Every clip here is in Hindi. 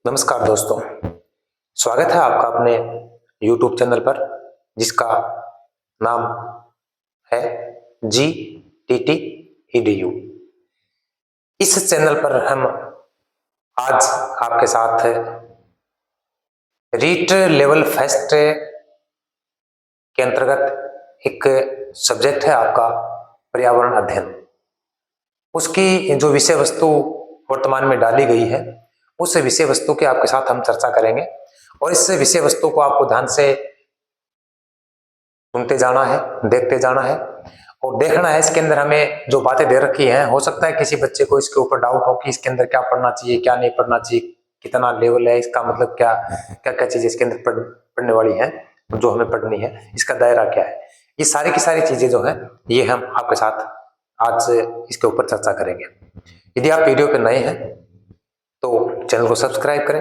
नमस्कार दोस्तों, स्वागत है आपका अपने YouTube चैनल पर जिसका नाम है GTT EDU। इस चैनल पर हम आज आपके साथ रीट लेवल फेस्ट के अंतर्गत एक सब्जेक्ट है आपका पर्यावरण अध्ययन। उसकी जो विषय वस्तु वर्तमान में डाली गई है उस विषय वस्तु के आपके साथ हम चर्चा करेंगे और इस विषय वस्तु को आपको ध्यान से सुनते जाना है, देखते जाना है और देखना है। इसके अंदर हमें जो बातें दे रखी हैं, हो सकता है किसी बच्चे को इसके ऊपर डाउट हो कि इसके अंदर क्या पढ़ना चाहिए, क्या नहीं पढ़ना चाहिए, कितना लेवल है इसका, मतलब क्या क्या क्या चीजें इसके अंदर पढ़ने वाली हैं, जो हमें पढ़नी है, इसका दायरा क्या है। ये सारी की सारी चीजें जो है ये हम आपके साथ आज इसके ऊपर चर्चा करेंगे। यदि आप वीडियो पे नए हैं तो चैनल को सब्सक्राइब करें,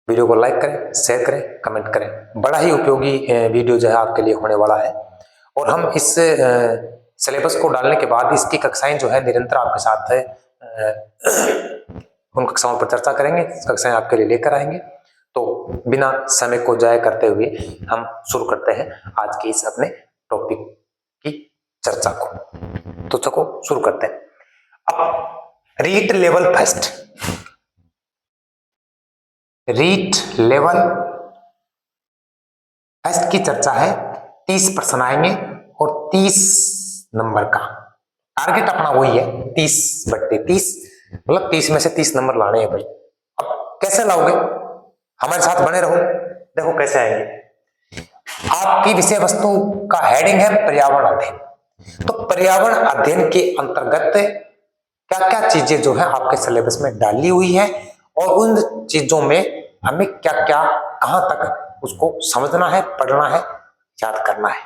वीडियो को लाइक करें, शेयर करें, कमेंट करें। बड़ा ही उपयोगी वीडियो जो है आपके लिए होने वाला है और हम इस सिलेबस को डालने के बाद इसकी कक्षाएं जो है निरंतर आपके साथ उन कक्षाओं पर चर्चा करेंगे, कक्षाएं आपके लिए लेकर आएंगे। तो बिना समय को जाया करते हुए हम शुरू करते हैं आज की इस अपने टॉपिक की चर्चा को। तो चलो शुरू करते हैं। अब REET level first, REET level first की चर्चा है। 30 प्रश्न आएंगे और 30 नंबर का टारगेट अपना वही है, 30/30, मतलब 30 में से 30 नंबर लाने हैं भाई। अब कैसे लाओगे, हमारे साथ बने रहो, देखो कैसे आएंगे। आपकी विषय वस्तु का हेडिंग है पर्यावरण अध्ययन। तो पर्यावरण अध्ययन के अंतर्गत क्या क्या चीजें जो है आपके सिलेबस में डाली हुई है और उन चीजों में हमें क्या क्या कहां तक उसको समझना है, पढ़ना है, याद करना है।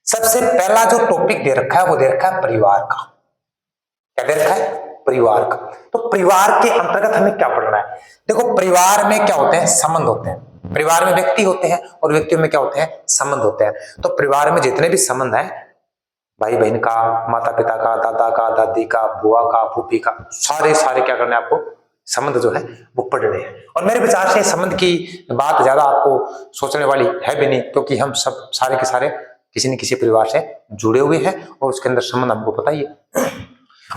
सबसे पहला जो टॉपिक दे रखा है वो दे रखा है परिवार का। क्या दे रखा है? परिवार का। तो परिवार के अंतर्गत हमें क्या पढ़ना है? देखो, परिवार में क्या होते हैं? संबंध होते हैं। परिवार में व्यक्ति होते हैं और व्यक्तियों में क्या होते हैं? संबंध होते हैं। तो परिवार में जितने भी संबंध हैं, भाई बहन का, माता पिता का, दादा का, दादी का, बुआ का, फूफी का, सारे सारे क्या करने आपको संबंध जो है वो पढ़ने हैं। और मेरे विचार से संबंध की बात ज्यादा आपको सोचने वाली है भी नहीं, क्योंकि हम सब सारे के सारे किसी न किसी परिवार से जुड़े हुए हैं और उसके अंदर संबंध हमको पता ही है।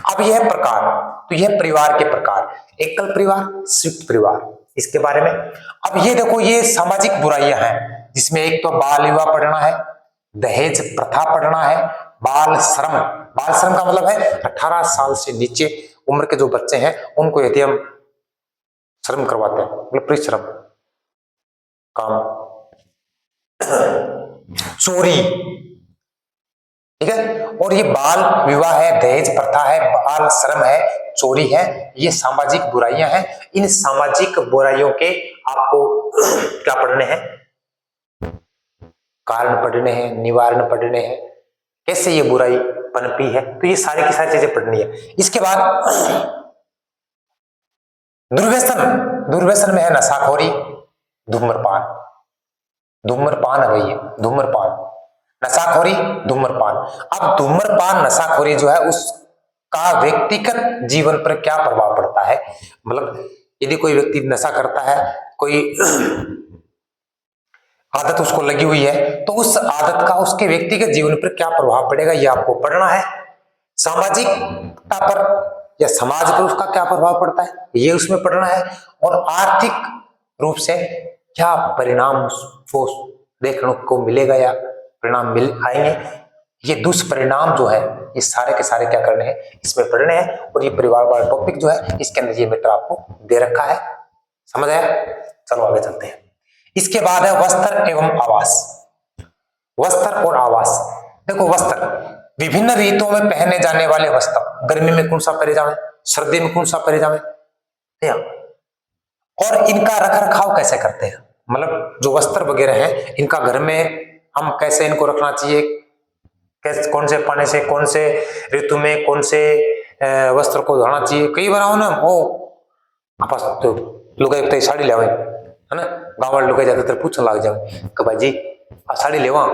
अब यह प्रकार, तो यह परिवार के प्रकार, एकल परिवार, संयुक्त परिवार, इसके बारे में। अब ये देखो, ये सामाजिक बुराइयां हैं जिसमें एक तो बाल विवाह पढ़ना है, दहेज प्रथा पढ़ना है, बाल श्रम। बाल श्रम का मतलब है 18 साल से नीचे उम्र के जो बच्चे हैं उनको यदि हम श्रम करवाते हैं, मतलब परिश्रम, काम, चोरी, ठीक है। और ये बाल विवाह है, दहेज प्रथा है, बाल श्रम है, चोरी है, ये सामाजिक बुराइयां हैं। इन सामाजिक बुराइयों के आपको क्या पढ़ने हैं? कारण पढ़ने हैं, निवारण पढ़ने हैं, कैसे ये बुराई पनपी है। तो ये सारी की सारी चीजें पढ़नी है। इसके बाद दुर्व्यसन, दुर्व्यसन में है नशाखोरी, धूम्रपान, धूम्रपान है भाई, ये धूम्रपान, नशाखोरी, धूम्रपान। अब धूम्रपान, नशाखोरी जो है उसका व्यक्तिगत जीवन पर क्या प्रभाव पड़ता है? मतलब यदि कोई व्यक्ति नशा करता है, कोई आदत उसको लगी हुई है, तो उस आदत का उसके व्यक्तिगत जीवन पर क्या प्रभाव पड़ेगा ये आपको पढ़ना है। सामाजिकता पर या समाज पर उसका क्या प्रभाव पड़ता है ये उसमें पढ़ना है। और आर्थिक रूप से क्या परिणाम उसको देखने को मिलेगा या परिणाम मिल आएंगे, ये दुष्परिणाम जो है ये सारे के सारे क्या करने हैं? इसमें पढ़ने हैं। और ये परिवार वाला टॉपिक जो है इसके अंदर ये मैटर आपको दे रखा है। समझ आया? चलो आगे चलते हैं। इसके बाद है वस्त्र एवं आवास। वस्त्र और आवास, देखो वस्त्र विभिन्न ऋतुओं में पहने जाने वाले वस्त्र। गर्मी में कौन सा पहने जावे, सर्दी में कौन सा पहने जावे, और इनका रख रखाव कैसे करते हैं, मतलब जो वस्त्र वगैरह हैं इनका घर में हम कैसे इनको रखना चाहिए, कैसे, कौन से पानी से, कौन से ऋतु में कौन से वस्त्र को धोना चाहिए। कई बार ना वो आपस तो लुगाई साड़ी ले है ना, गाँव वाले लुगाई ज्यादातर पूछने लग जाए कि भाई जी आ साड़ी लेवा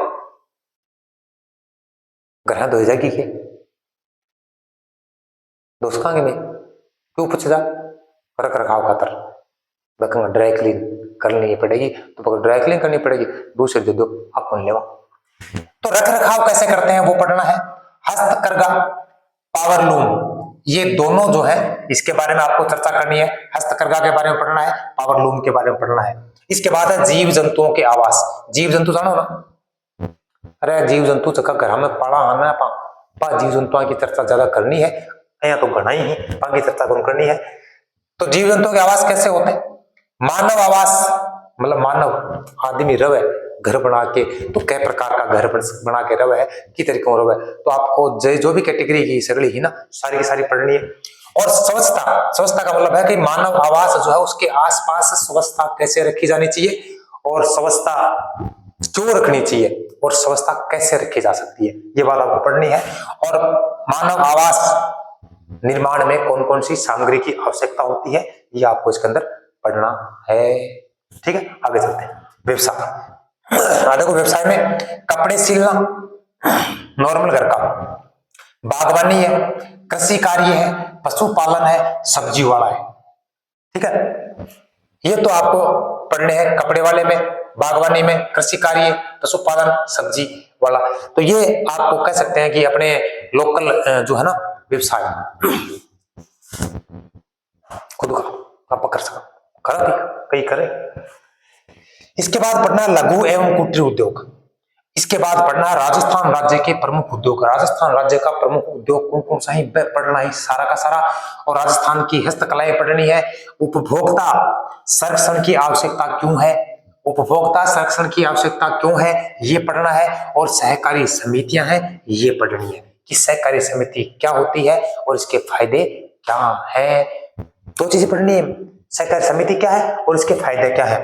घर धोई जाएगी के दोस्त कहांगे में, क्यों पूछ जा? रख रखाव खातर बकंगा ड्राई क्लीन करनी पड़ेगी, तो ड्राई क्लीन करनी पड़ेगी, दूसरे दे दो अपन लेवा। तो रख रखाव कैसे करते हैं वो पढ़ना है। हस्तकरघा, पावर लूम, ये दोनों जो है इसके बारे में आपको चर्चा करनी है। हस्तकरघा के बारे में पढ़ना है, पावर लूम के बारे में पढ़ना है। इसके बाद है जीव जंतुओं के आवास। जीव जंतु जानो ना? अरे जीव जंतु चक्कर घर में पढ़ा हमें पा जीव जंतुओं की चर्चा ज्यादा करनी है, यहाँ तो घना ही है की चर्चा करनी है। तो जीव जंतुओं के आवास कैसे होते हैं? मानव आवास मतलब मानव आदमी रवे घर बना के, तो कई प्रकार का घर बना के रवे है, कि तरीकों रवे, तो आपको जो भी कैटेगरी की सगड़ी ही ना सारी की सारी पढ़नी है। और स्वच्छता, स्वच्छता का मतलब है कि मानव आवास जो है उसके आसपास स्वच्छता कैसे रखी जानी चाहिए, और स्वच्छता क्यों रखनी चाहिए, और स्वच्छता कैसे रखी जा सकती है, ये बात आपको पढ़नी है। और मानव आवास निर्माण में कौन कौन सी सामग्री की आवश्यकता होती है, ये आपको इसके अंदर पढ़ना है। ठीक है, आगे चलते हैं। व्यवसाय, देखो व्यवसाय में कपड़े सिलना नॉर्मल घर का, बागवानी है, कृषि कार्य है, पशुपालन है, सब्जी वाला है। ठीक है, ये तो आपको पढ़ने हैं कपड़े वाले में, बागवानी में, कृषि कार्य, पशुपालन, सब्जी वाला। तो ये आपको कह सकते हैं कि अपने लोकल जो है ना व्यवसाय खुद का आप कर सका करा भी कई करे। इसके बाद पढ़ना लघु एवं कुटीर उद्योग। इसके बाद पढ़ना राजस्थान राज्य के प्रमुख उद्योग। राजस्थान राज्य का प्रमुख उद्योग कौन कौन सा है पढ़ना है सारा का सारा। और राजस्थान की हस्तकलाएं पढ़नी है। उपभोक्ता संरक्षण की आवश्यकता क्यों है, उपभोक्ता संरक्षण की आवश्यकता क्यों है ये पढ़ना है। और सहकारी समितियां हैं ये पढ़नी है कि सहकारी समिति क्या होती है और इसके फायदे क्या है। दो चीजें पढ़नी है, सहकारी समिति क्या है और इसके फायदे क्या है,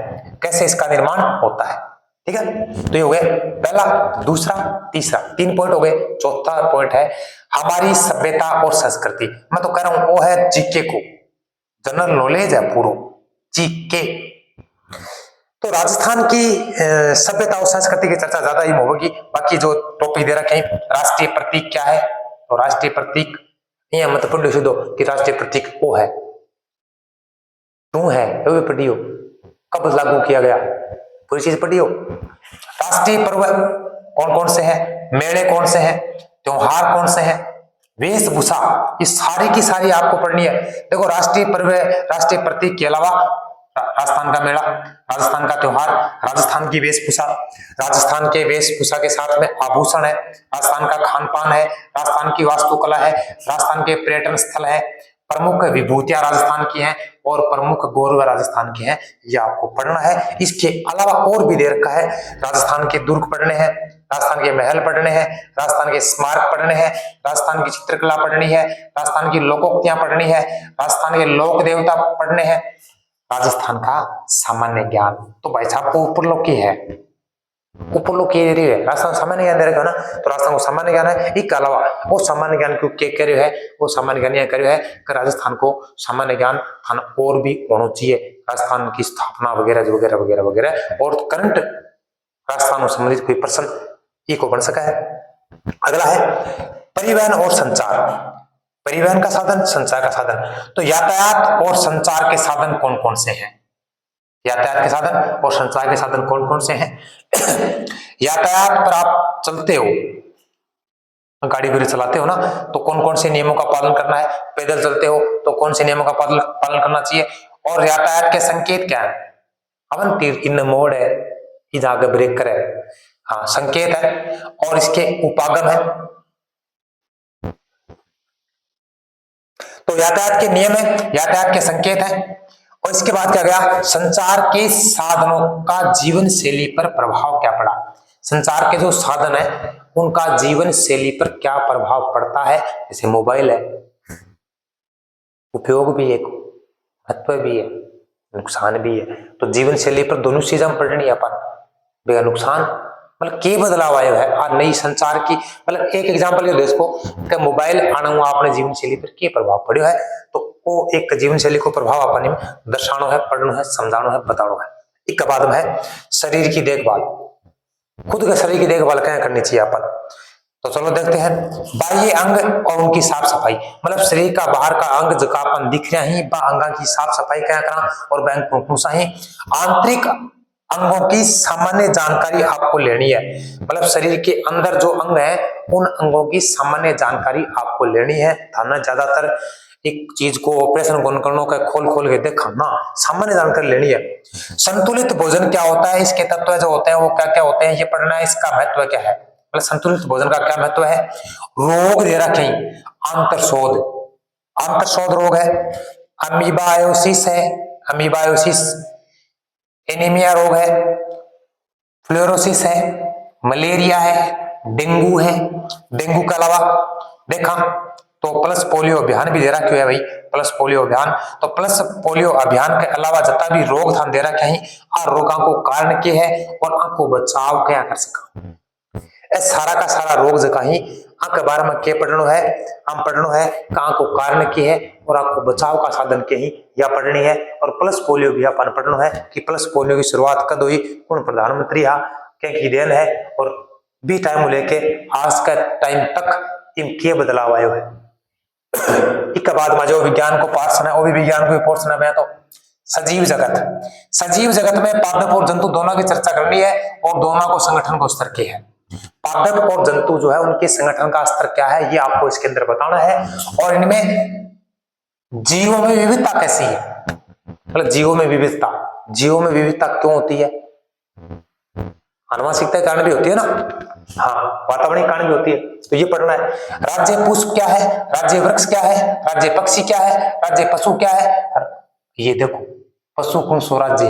कैसे इसका निर्माण होता है। ठीक है, तो ये हो गए पहला, दूसरा, तीसरा, 3 पॉइंट हो गए। चौथा पॉइंट है हमारी सभ्यता और संस्कृति। मैं तो कह रहा हूं वो है जीके को, जनरल नॉलेज है पूरा जीके। तो राजस्थान की सभ्यता और संस्कृति की चर्चा ज्यादा ही होगी। बाकी जो टॉपिक दे रखे हैं, राष्ट्रीय प्रतीक क्या है, तो राष्ट्रीय प्रतीक ये मतलब पढ़ लो कि राष्ट्रीय प्रतीक वो है, क्यों है वो भी पढ़ी हो, कब लागू किया गया, पूरी चीज पढ़ी हो। राष्ट्रीय पर्व कौन कौन से हैं, मेले कौन से हैं, त्योहार कौन से हैं, वेशभूषा, ये सारी की सारी आपको पढ़नी है। देखो राष्ट्रीय पर्व, राष्ट्रीय प्रतीक के अलावा राजस्थान का मेला, राजस्थान का त्योहार, राजस्थान की वेशभूषा, राजस्थान के वेशभूषा के साथ में आभूषण है, राजस्थान का खान पान है, राजस्थान की वास्तुकला है, राजस्थान के पर्यटन स्थल है, प्रमुख विभूतियां राजस्थान की हैं और प्रमुख गौरव राजस्थान के हैं, ये आपको पढ़ना है। इसके अलावा और भी दे रखा है, राजस्थान के दुर्ग पढ़ने हैं, राजस्थान के महल पढ़ने हैं, राजस्थान के स्मारक पढ़ने हैं, राजस्थान की चित्रकला पढ़नी है, राजस्थान की लोकोक्तियां पढ़नी है, राजस्थान के लोक देवता पढ़ने हैं, राजस्थान का सामान्य ज्ञान। तो भाई साहब को ऊपर लोग की है, ऊपर लोग की है राजस्थान सामान्य ज्ञान दे रखा ना, तो राजस्थान को सामान्य ज्ञान है। इसके अलावा वो सामान्य ज्ञान क्यों क्या करियो है, वो सामान्य ज्ञान यह करियो है कि राजस्थान को सामान्य ज्ञान थाना और भी होना चाहिए, राजस्थान की स्थापना वगैरह वगैरह वगैरह वगैरह, और करंट राजस्थान से संबंधित कोई प्रश्न ये को बन सका है। अगला है परिवहन और संचार, परिवहन का साधन, संचार का साधन। तो यातायात और संचार के साधन कौन कौन से हैं, यातायात के साधन और संचार के साधन कौन कौन से हैं। यातायात पर आप चलते हो, गाड़ी गुड़ी चलाते हो ना, तो कौन कौन से नियमों का पालन करना है, पैदल चलते हो तो कौन से नियमों का पालन करना चाहिए। और यातायात के संकेत क्या है, अवन तीर इन मोड़ है, इधर आगे ब्रेक करे, हाँ संकेत है। और इसके उपागम है। तो यातायात के नियम है, यातायात के संकेत है। और इसके बाद क्या गया, संचार के साधनों का जीवन शैली पर प्रभाव क्या पड़ा, संचार के जो साधन है उनका जीवन शैली पर क्या प्रभाव पड़ता है। जैसे मोबाइल है, उपयोग भी है, महत्व भी है, नुकसान भी है। तो जीवन शैली पर दोनों चीजें हम पढ़नी है अपन, बेगा नुकसान मतलब के बदलाव आयो है और नई संचार की, मतलब एक एग्जांपल ये देखो कि मोबाइल आना हुआ अपने जीवन शैली पर के प्रभाव पड़ो है, तो वो एक जीवन शैली को प्रभाव अपने में दर्शानो है, पढ़नो है, समझानो है, बतानो है। एक बाद में है शरीर की देखभाल, खुद के शरीर की देखभाल क्या करनी चाहिए अपन। तो चलो देखते हैं बाह्य अंग और उनकी साफ सफाई, मतलब शरीर का बाहर का अंग जो अपन दिख रहा है बा अंगा की साफ सफाई क्या करा और बैंक कौन है। आंतरिक अंगों की सामान्य जानकारी आपको लेनी है, मतलब शरीर के अंदर जो अंग है उन अंगों की सामान्य जानकारी आपको लेनी है। थाना ज्यादातर एक चीज को ऑपरेशन करने का खोल खोल के देखा ना, सामान्य जानकारी लेनी है। संतुलित भोजन क्या होता है, इसके तत्व जो होते हैं वो क्या क्या होते हैं ये पढ़ना है, इसका महत्व क्या है, मतलब संतुलित भोजन का क्या महत्व है। रोग दे रखे आंतरशोध, आंतरशोध रोग है, अमीबायोसिस है, अमीबायोसिस, एनीमिया रोग है, फ्लोरोसिस है, मलेरिया है, डेंगू है। डेंगू के अलावा देखा तो प्लस पोलियो अभियान भी दे रहा क्यों है भाई, प्लस पोलियो अभियान। तो प्लस पोलियो अभियान के अलावा जितना भी रोग था दे रखे हैं आ रोगों को कारण के है और आपको बचाव क्या कर सका, सारा का सारा रोग जगह ही आंख के बारे में क्या पढ़नो है, हम पढ़नो है कहाँ को कारण की है और आपको बचाव का साधन के ही या पढ़नी है। और प्लस पोलियो भी अपन पढ़नो है कि प्लस पोलियो की शुरुआत कद हुई, कौन प्रधानमंत्री हा क्या की देन है और भी टाइम लेके आज का टाइम तक इनके बदलाव आयो है। इसके बाद में जो विज्ञान को पार्सन है वो भी विज्ञान को पोर्सन है। तो सजीव जगत, सजीव जगत में पादप और जंतु दोनों की चर्चा करनी है और दोनों को संगठन को स्तर के है। पादप और जंतु जो है उनके संगठन का स्तर क्या है ये आपको इसके अंदर बताना है। और इनमें जीवों में विविधता कैसी है, मतलब जीवों में विविधता, जीवों में विविधता क्यों होती है, आनुवंशिकता के कारण भी होती है ना, हाँ वातावरणीय कारण भी होती है, तो ये पढ़ना है। राज्य पुष्प क्या है, राज्य वृक्ष क्या है, राज्य पक्षी क्या है, राज्य पशु क्या है, ये देखो पशु कौन सो, राज्य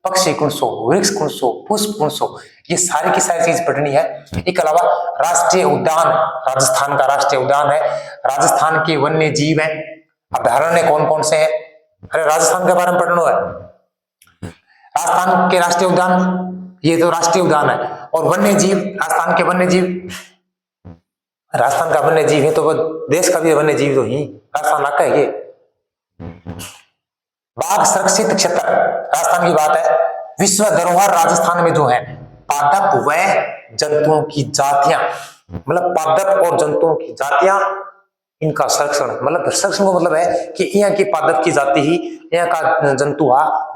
पक्षी कौन सो, वृक्ष कौन सो, पुष्प कौन सो, ये सारी की सारी चीज पढ़नी है। इसके अलावा राष्ट्रीय उद्यान, राजस्थान का राष्ट्रीय उद्यान है, राजस्थान के वन्य जीव है, अभ्यारण्य कौन कौन से हैं, अरे राजस्थान के बारे में पढ़ना है। राजस्थान के राष्ट्रीय उद्यान ये तो राष्ट्रीय उद्यान है, और वन्य जीव राजस्थान के वन्य जीव, राजस्थान का वन्य जीव है तो वो देश का भी वन्य जीव तो ही राजस्थान का है। ये बाघ संरक्षित क्षेत्र राजस्थान की बात है। विश्व धरोहर राजस्थान में जो है पादप व जंतुओं की जातियां, मतलब पादप और जंतुओं की जातियां इनका संरक्षण, मतलब संरक्षण को मतलब है कि यहाँ की पादप की जाति ही यहाँ का जंतु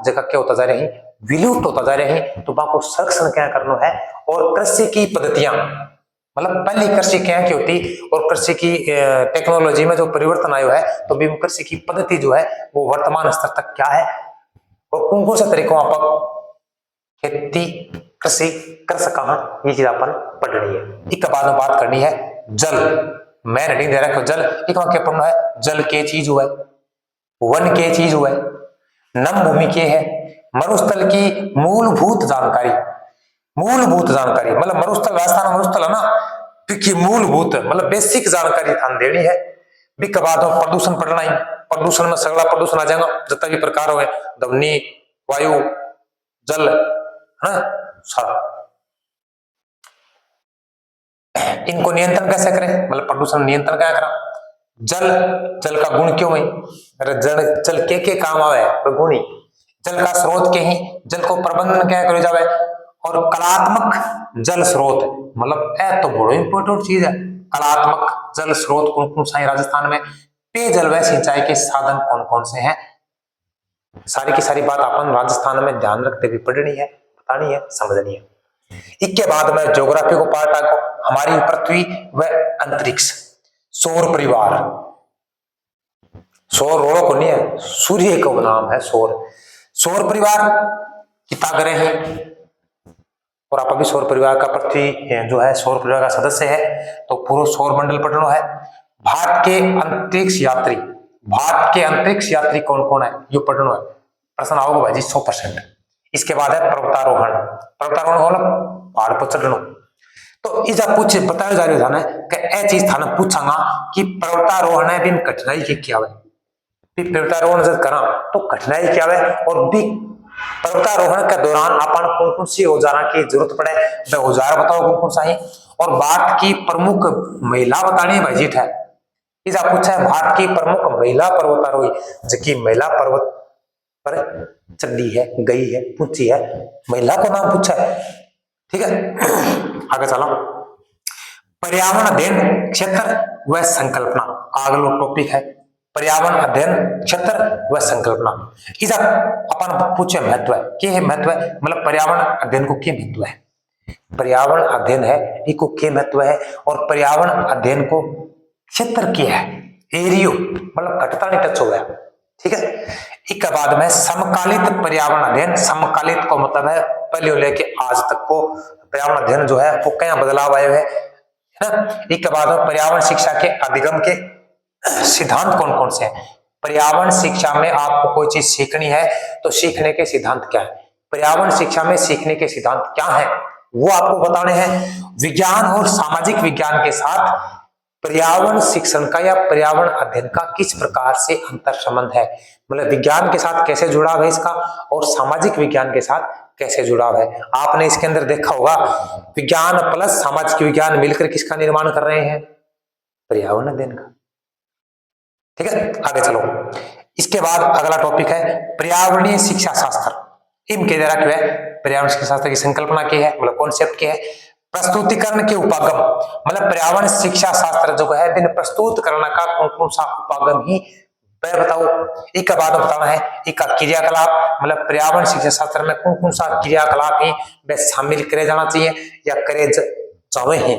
जगह क्या होता जा रहे हैं, विलुप्त होता जा रहे हैं, तो वहां को संरक्षण क्या करना है। और कृषि की पद्धतियां, मतलब पहले कृषि क्या की होती और कृषि की टेक्नोलॉजी में जो परिवर्तन आयो है तो भी कृषि की पद्धति जो है वो वर्तमान स्तर तक क्या है और कौन कौन से तरीकों आप खेती कृषि कर सका, ये चीज अपन पढ़नी है। इसके बाद में बात करनी है जल, मैं हेडिंग दे रखा जल, एक वाक्य पढ़ना है जल के चीज हुआ है, वन के चीज हुआ है, नम भूमि के है, मरुस्थल की मूलभूत जानकारी, मूलभूत जानकारी मतलब मरुस्थल राजस्थान मरुस्थल है ना, कि मूलभूत मतलब बेसिक जानकारी थान देनी है। के बाद प्रदूषण पढ़ना ही, प्रदूषण में सगला प्रदूषण आ जाएगा जितना भी प्रकार हो, ध्वनि वायु जल है सारा, इनको नियंत्रण कैसे करें, मतलब प्रदूषण नियंत्रण क्या करा। जल, जल का गुण क्यों है, अरे जल के काम आवे गुणी, जल का स्रोत के ही, जल को प्रबंधन क्या करे जावे, और कलात्मक जल स्रोत, मतलब ए तो बड़ो इंपोर्टेंट चीज है। कलात्मक जल स्रोत कौन कौन सा है राजस्थान में, पेयजल व सिंचाई के साधन कौन कौन से हैं, सारी की सारी बात अपन राजस्थान में ध्यान रखते हुए पढ़नी है, बतानी है, समझनी है। इसके बाद में ज्योग्राफी को पार्ट आको, हमारी पृथ्वी व अंतरिक्ष, सौर परिवार, सौर रोड़ो को नहीं है, सूर्य का नाम है सौर, सौर परिवार कितना ग्रह है और आप अभी सौर परिवार का पृथ्वी जो है सौर परिवार का सदस्य है, तो पूरा सौर मंडल पढ़ना है। भारत के अंतरिक्ष यात्री, भारत के अंतरिक्ष यात्री कौन कौन है ये पढ़ना है, प्रश्न आओगे भाई 100%। इसके बाद है पर्वतारोहण, पर्वतारोहण मतलब पहाड़ पर चढ़ना, तो इस पूछे बताया जा रही है कि ए चीज थाना पूछांगा कि पर्वतारोहण है बिन कठिनाई के क्या है, पर्वतारोहण जब करा तो कठिनाई क्या है, और भी पर्वतारोहण के दौरान अपन कौन कौन सी औजारा की जरूरत पड़े, वह औजार बताओ कौन कौन सा है। और भारत की प्रमुख महिला बतानी है भाई जीत है, इस पूछा है भारत की प्रमुख महिला पर्वतारोही, जबकि महिला पर्वत पर चढ़ी है, गई है, पूछी है, महिला को नाम पूछा है, ठीक है। आगे चलो, पर्यावरण अध्ययन क्षेत्र व संकल्पना अगला टॉपिक है। पर्यावरण अध्ययन क्षेत्र व संकल्पना। इस अपन पूछे महत्व है क्या है महत्व है मतलब पर्यावरण अध्ययन को क्या महत्व है। पर्यावरण अध्ययन है इसको क्या महत्व है और पर्यावरण अध्ययन को क्षेत्र क्या है एरियो मतलब घटता नहीं टच हो गया ठीक है। इसके बाद में समकालित पर्यावरण अध्ययन। समकालित को मतलब है पहले लेके आज तक को पर्यावरण अध्ययन जो है वो क्या बदलाव आए हुए है ना। इसके बाद में पर्यावरण शिक्षा के अधिगम के सिद्धांत कौन कौन से हैं। पर्यावरण शिक्षा में आपको कोई चीज सीखनी है तो सीखने के सिद्धांत क्या है। पर्यावरण शिक्षा में सीखने के सिद्धांत क्या है वो आपको बताने हैं। विज्ञान और सामाजिक विज्ञान के साथ पर्यावरण शिक्षण का या पर्यावरण अध्ययन का किस प्रकार से अंतर संबंध है मतलब विज्ञान के साथ कैसे जुड़ाव है इसका और सामाजिक विज्ञान के साथ कैसे जुड़ाव है। आपने इसके अंदर देखा होगा विज्ञान प्लस सामाजिक विज्ञान मिलकर किसका निर्माण कर रहे हैं पर्यावरण अध्ययन का ठीक है। आगे चलो इसके बाद अगला टॉपिक है पर्यावरणीय शिक्षा शास्त्र। इनके द्वारा क्या है पर्यावरण शिक्षा शास्त्र की संकल्पना क्या है मतलब कॉन्सेप्ट क्या है। प्रस्तुतिकरण के उपागम मतलब पर्यावरण शिक्षा शास्त्र जो है बिन प्रस्तुत करने का कौन कौन सा उपागम ही वह बताओ। एक बाद बताना है एक क्रियाकलाप मतलब पर्यावरण शिक्षा शास्त्र में कौन कौन सा क्रियाकलाप ही वह शामिल करे जाना चाहिए या करे जावे हैं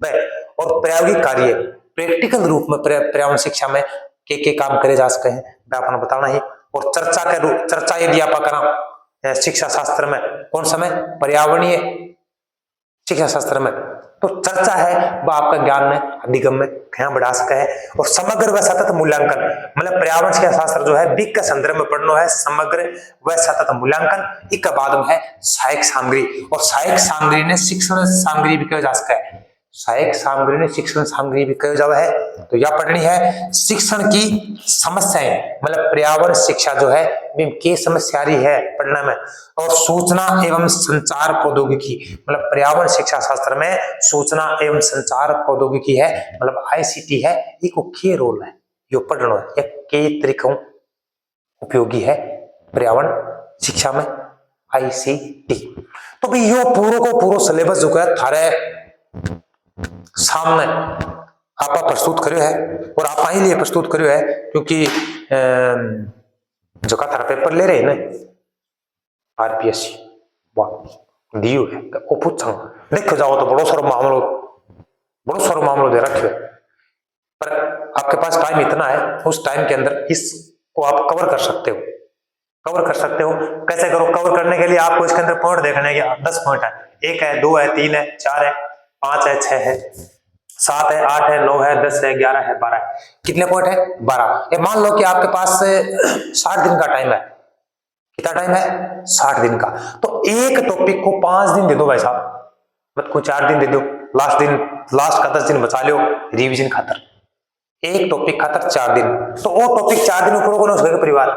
वह और प्रायोगिक कार्य प्रैक्टिकल रूप में पर्यावरण शिक्षा में के काम करे जा सके हैं वह अपना बताना है। और चर्चा के रूप चर्चा यदि आप करा शिक्षा शास्त्र में कौन समय पर्यावरणीय शिक्षा शास्त्र में तो चर्चा है वह आपका ज्ञान में अधिगम में क्या बढ़ा सका है। और समग्र व सतत मूल्यांकन मतलब पर्यावरण शिक्षा शास्त्र जो है विक के संदर्भ में पढ़ना है समग्र व सतत मूल्यांकन। एक बाद में है सहायक सामग्री और सहायक सामग्री ने शिक्षण सामग्री भी कहा जा सका है। सहायक सामग्री ने शिक्षण सामग्री भी कहा जावा है तो यह पढ़नी है शिक्षण की समस्याएं मतलब पर्यावरण शिक्षा जो है की समस्या रही है पढ़ने में। और सूचना एवं संचार प्रौद्योगिकी मतलब पर्यावरण शिक्षा शास्त्र में सूचना एवं संचार प्रौद्योगिकी है मतलब आईसीटी है इसको क्या रोल है यो पढ़ना है कई तरीकों उपयोगी है पर्यावरण शिक्षा में आईसीटी। तो भाई यो पूरा को पूरा सिलेबस जो है थारे सामने आपा प्रस्तुत करो है और आपा ही लिए प्रस्तुत करो है क्योंकि जो का थारा पेपर ले रहे हैं ना आरपीएससी वाह दियो है वो पूछा देखो जाओ तो बड़ो सारो मामलो दे रखे पर आपके पास टाइम इतना है उस टाइम के अंदर इसको आप कवर कर सकते हो कैसे करो कवर करने के लिए आपको इसके अंदर पॉइंट देखने के 10 पॉइंट है 1 है 2 है 3 है 4 है 5 है 6 है 7 है 8 है 9 है 10 है 11 है 12 है कितने पॉइंट है 12। ये मान लो कि आपके पास 60 दिन का टाइम है कितना टाइम है 60 दिन का तो एक टॉपिक को 5 दिन दे दो भाई साहब मत को 4 दिन दे दो लास्ट का 10 दिन बचा लो रिवीजन खातर एक टॉपिक खातर 4 दिन तो वो टॉपिक 4 दिन ऊपर को उसका परिवार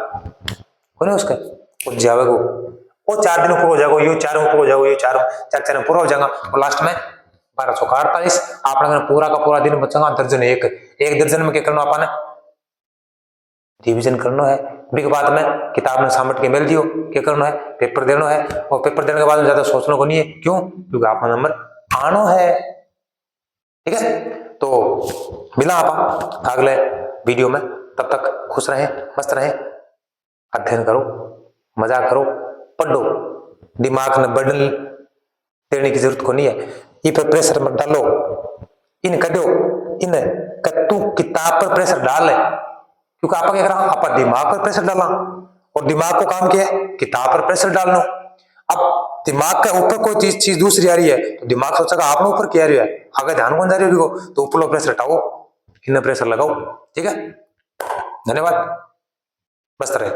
को उसका कुछ जाएगा वो 4 दिन ऊपर हो जाएगा यो 4 ऊपर हो जाएगा यो 4 पूरा हो जाएगा और लास्ट में 1248 आपने पूरा का पूरा दिन बचेगा दर्जन एक दर्जन में क्या करना आपने रिवीजन करना है। के बाद में किताब में सामट के मेल दियो क्या करना है पेपर देना है और पेपर देने के बाद में ज्यादा सोचने को नहीं है क्यों क्योंकि आपका नंबर आना है ठीक है। तो मिला आप अगले वीडियो में तब तक खुश रहें मस्त रहें अध्ययन करो मजा करो पढ़ो दिमाग में बर्डन देने की जरूरत को नहीं है ये पर प्रेशर मत डालो इन कदो इन तू किताब पर प्रेशर डाल क्योंकि आप क्या करा आप दिमाग पर प्रेशर डालना और दिमाग को काम किया है किताब पर प्रेशर डालना। अब दिमाग के ऊपर कोई चीज दूसरी आ रही है तो दिमाग सोचेगा आपने ऊपर क्या रही है आगे ध्यान कौन जा रही है तो ऊपर प्रेशर हटाओ इन प्रेशर लगाओ ठीक है। धन्यवाद मस्त रहे।